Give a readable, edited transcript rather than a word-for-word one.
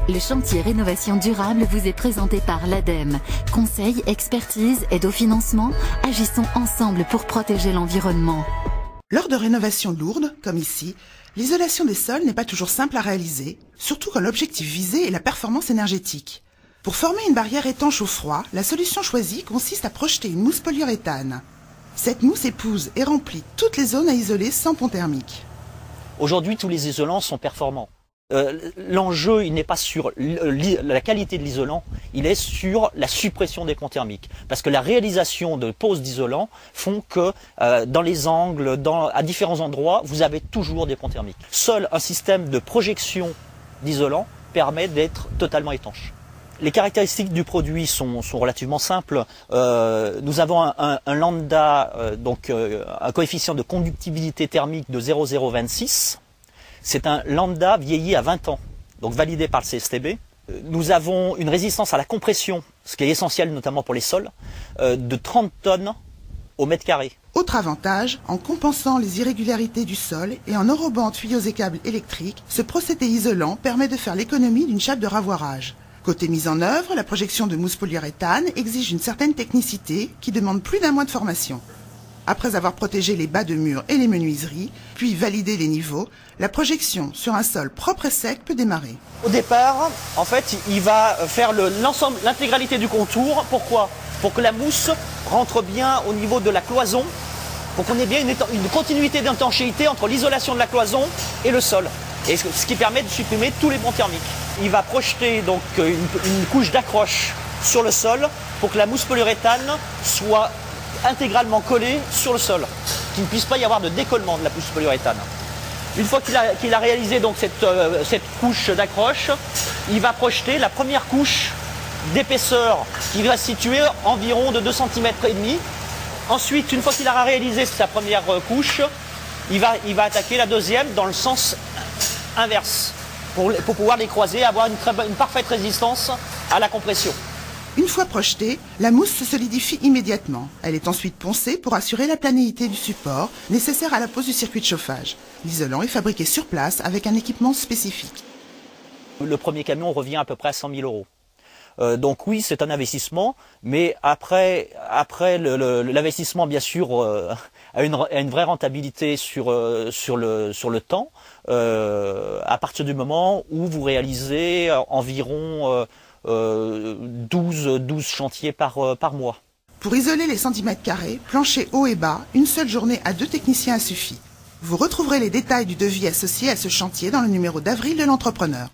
Le chantier rénovation durable vous est présenté par l'ADEME. Conseil, expertise, aide au financement, agissons ensemble pour protéger l'environnement. Lors de rénovations lourdes, comme ici, l'isolation des sols n'est pas toujours simple à réaliser, surtout quand l'objectif visé est la performance énergétique. Pour former une barrière étanche au froid, la solution choisie consiste à projeter une mousse polyuréthane. Cette mousse épouse et remplit toutes les zones à isoler sans pont thermique. Aujourd'hui, tous les isolants sont performants. L'enjeu, il n'est pas sur la qualité de l'isolant, il est sur la suppression des ponts thermiques. Parce que la réalisation de poses d'isolants font que dans les angles, à différents endroits, vous avez toujours des ponts thermiques. Seul un système de projection d'isolant permet d'être totalement étanche. Les caractéristiques du produit sont relativement simples. Nous avons un lambda, donc un coefficient de conductibilité thermique de 0,026. C'est un lambda vieilli à 20 ans, donc validé par le CSTB. Nous avons une résistance à la compression, ce qui est essentiel notamment pour les sols, de 30 tonnes au mètre carré. Autre avantage, en compensant les irrégularités du sol et en enrobant tuyaux et câbles électriques, ce procédé isolant permet de faire l'économie d'une chape de ravoirage. Côté mise en œuvre, la projection de mousse polyuréthane exige une certaine technicité qui demande plus d'un mois de formation. Après avoir protégé les bas de mur et les menuiseries, puis validé les niveaux, la projection sur un sol propre et sec peut démarrer. Au départ, en fait, il va faire l'intégralité du contour. Pourquoi? Pour que la mousse rentre bien au niveau de la cloison, pour qu'on ait bien une continuité d'étanchéité entre l'isolation de la cloison et le sol. Et ce qui permet de supprimer tous les ponts thermiques. Il va projeter donc une couche d'accroche sur le sol pour que la mousse polyuréthane soit intégralement collée sur le sol, qu'il ne puisse pas y avoir de décollement de la mousse polyuréthane. Une fois qu'il a réalisé donc cette couche d'accroche, il va projeter la première couche d'épaisseur qui va se situer environ de 2,5 cm. Ensuite, une fois qu'il aura réalisé sa première couche, il va attaquer la deuxième dans le sens inverse pour pouvoir les croiser et avoir une parfaite résistance à la compression. Une fois projetée, la mousse se solidifie immédiatement. Elle est ensuite poncée pour assurer la planéité du support nécessaire à la pose du circuit de chauffage. L'isolant est fabriqué sur place avec un équipement spécifique. Le premier camion revient à peu près à 100 000 €. Donc oui, c'est un investissement, mais après l'investissement, bien sûr, a une vraie rentabilité sur le temps, à partir du moment où vous réalisez environ 12 chantiers par mois. Pour isoler les centimètres carrés, plancher haut et bas, une seule journée à 2 techniciens a suffi. Vous retrouverez les détails du devis associé à ce chantier dans le numéro d'avril de l'Entrepreneur.